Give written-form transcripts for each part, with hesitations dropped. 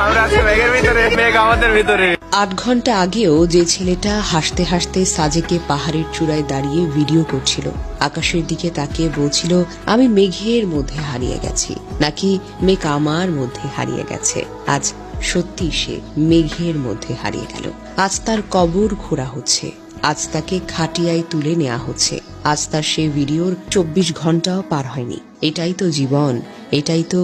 আমরা আছি মেঘের ভিতরে, মেঘ আমাদের ভিতরে। 8 ঘন্টা আগেও যে ছেলেটা হাসতে হাসতে সাজেকে পাহাড়ের চূড়ায় দাঁড়িয়ে ভিডিও করছিল, আকাশের দিকে তাকিয়ে বলছিল আমি মেঘের মধ্যে হারিয়ে গেছি, নাকি মেঘ আমার মধ্যে হারিয়ে গেছে, আজ সত্যি সে মেঘের মধ্যে হারিয়ে গেল। আজ তার কবর খোঁড়া হচ্ছে, আজ তাকে খাটিয়ায় তুলে নেওয়া হচ্ছে, আজ তার সে ভিডিওর 24 ঘন্টাও পার হয়নি। এটাই তো জীবন, এটাই তো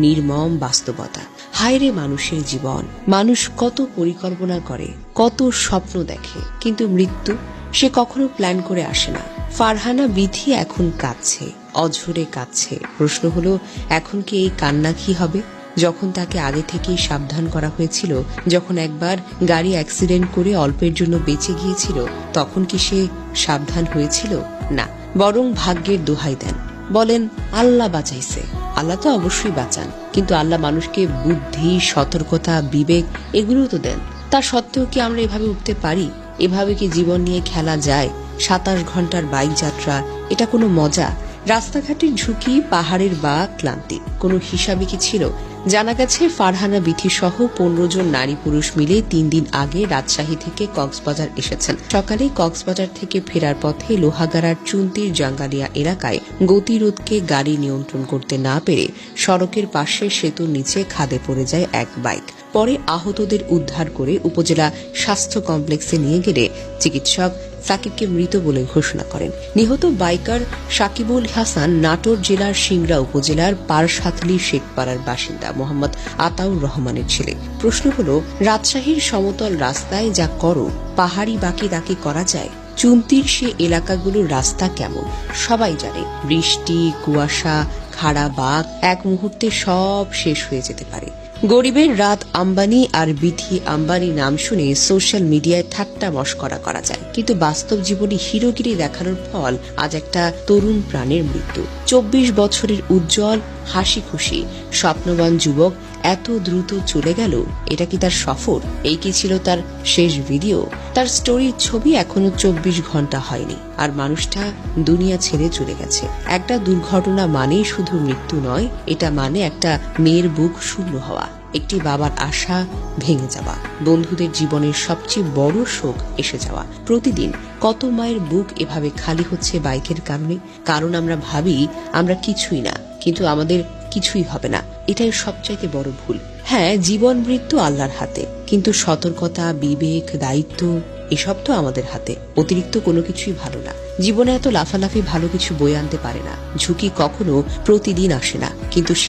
নির্মম বাস্তবতা। হায় রে মানুষের জীবন। মানুষ কত পরিকল্পনা করে, কত স্বপ্ন দেখে, কিন্তু মৃত্যু সে কখনো প্ল্যান করে আসে না। ফারহানা বিথি এখন কাঁদছে, অঝরে কাঁদছে। প্রশ্ন হলো, এখন কি এই কান্না কি হবে? যখন তাকে আগে থেকেই সাবধান করা হয়েছিল, যখন একবার গাড়ি অ্যাক্সিডেন্ট করে অল্পের জন্য বেঁচে গিয়েছিল, তখন কি সে সাবধান হয়েছিল? না, বরং ভাগ্যের দোহাই দেন, বলেন আল্লাহ বাঁচাইছে। আল্লাহ তো অবশ্যই বাঁচান, কিন্তু আল্লাহ মানুষকে বুদ্ধি, সতর্কতা, বিবেক এগুলো তো দেন। তা সত্ত্বেও কি আমরা এভাবে উঠতে পারি? এভাবে কি জীবন নিয়ে খেলা যায়? 27 ঘন্টার বাইক যাত্রা, এটা কোনো মজা? রাস্তাঘাটের ঝুঁকি, পাহাড়ের বাঁক, ক্লান্তি, কোনো হিসাবে কি ছিল? জানা গেছে ফারহানা বিথি সহ 15 জন নারী পুরুষ মিলে 3 দিন আগে রাজশাহী থেকে কক্সবাজার এসেছেন। সকালে কক্সবাজার থেকে ফেরার পথে লোহাগাড়ার চুন্তির জাঙ্গালিয়া এলাকায় গতিরোধকে গাড়ি নিয়ন্ত্রণ করতে না পেরে সড়কের পাশে সেতুর নিচে খাদে পড়ে যায় এক বাইক। পরে আহতদের উদ্ধার করে উপজেলা স্বাস্থ্য কমপ্লেক্সে নিয়ে গেলে চিকিৎসক সাকিবকে মৃত বলে ঘোষণা করেন। নিহত বাইকার সাকিবুল হাসান নাটোর জেলার সিংড়া উপজেলার পারসাতলি শেখপাড়ার বাসিন্দা মোহাম্মদ আতাউর রহমানের ছেলে। প্রশ্ন হলো, রাজশাহীর সমতল রাস্তায় যা করো, পাহাড়ি বাকি তাকে করা যায়? চুন্তির সে এলাকাগুলোর রাস্তা কেমন সবাই জানে। বৃষ্টি, কুয়াশা, খাড়া বাঁক, এক মুহূর্তে সব শেষ হয়ে যেতে পারে। গরিবের রাত আম্বানি আর বিথি আম্বানি নাম শুনে সোশ্যাল মিডিয়ায় ঠাট্টা মশকরা করা যায়, কিন্তু বাস্তব জীবনে হিরোগিরি দেখানোর ফল আজ একটা তরুণ প্রাণের মৃত্যু। 24 বছরের উজ্জ্বল, হাসি খুশি, স্বপ্নবান যুবক এত দ্রুত চলে গেল। এটা কি তার সফর? এই কি ছিল তার শেষ ভিডিও? তার স্টোরির ছবি এখনো 24 ঘন্টা হয়নি, আর মানুষটা দুনিয়া ছেড়ে চলে গেছে। একটা দুর্ঘটনা মানেই শুধু মৃত্যু নয়, এটা মানে একটা মেয়ের বুক শূন্য হওয়া, একটি বাবার আশা ভেঙে যাওয়া, বন্ধুদের জীবনের সবচেয়ে বড় শোক এসে যাওয়া। প্রতিদিন কত মায়ের বুক এভাবে খালি হচ্ছে বাইকের কারণে। কারণ আমরা ভাবি আমরা কিছুই না, কিন্তু আমাদের কিছুই হবে না, এটাই সবচাইতে বড় ভুল। হ্যাঁ, জীবন মৃত্যু আল্লাহর হাতে, কিন্তু সতর্কতা, বিবেক, দায়িত্ব এসব তো আমাদের হাতে। অতিরিক্ত কোনো কিছুই ভালো না। জীবনে এত লাফালাফি ভালো কিছু বয়ে আনতে পারে না। ঝুঁকি কখনো প্রতিদিন আসে না, কিন্তু